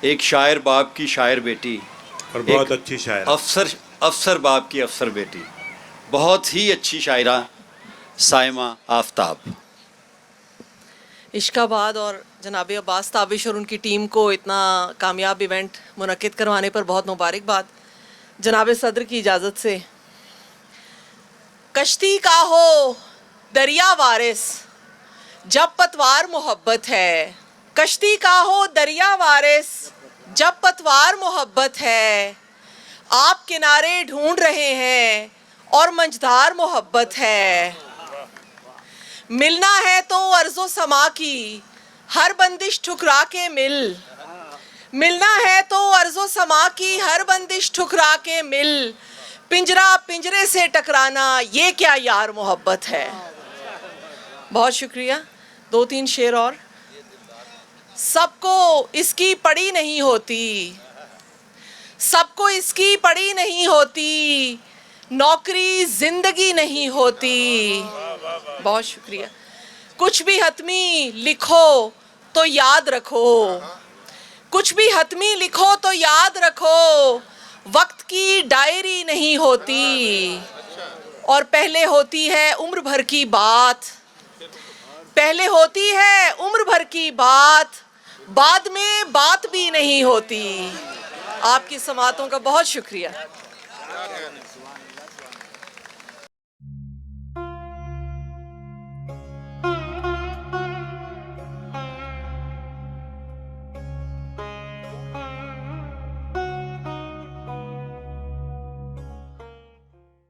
एक शायर बाप की शायर बेटी और बहुत एक अच्छी शायर। अफसर बाप की अफसर बेटी, बहुत ही अच्छी शायरा साइमा आफ्ताब। इश्काबाद और जनाब अब्बास ताबिश और उनकी टीम को इतना कामयाब इवेंट मुनक्किद करवाने पर बहुत मुबारकबाद। जनाब सदर की इजाज़त से, कश्ती का हो दरिया वारिस जब पतवार मोहब्बत है, कश्ती का हो दरिया वारिस जब पतवार मोहब्बत है, आप किनारे ढूंढ रहे हैं और मंझधार मोहब्बत है। मिलना है तो अर्ज़ो समा की हर बंदिश ठुकरा के मिलना है तो अर्ज़ो समा की हर बंदिश ठुकरा के मिल, पिंजरा पिंजरे से टकराना ये क्या यार मोहब्बत है। बहुत शुक्रिया। 2-3 शेर और। सबको इसकी पड़ी नहीं होती, सबको इसकी पड़ी नहीं होती, नौकरी जिंदगी नहीं होती। बहुत शुक्रिया। कुछ भी हतमी लिखो तो याद रखो, कुछ भी हतमी लिखो तो याद रखो, वक्त की डायरी नहीं होती और पहले होती है उम्र भर की बात, पहले होती है उम्र भर की बात, बाद में बात भी नहीं होती। आपकी समातों का बहुत शुक्रिया।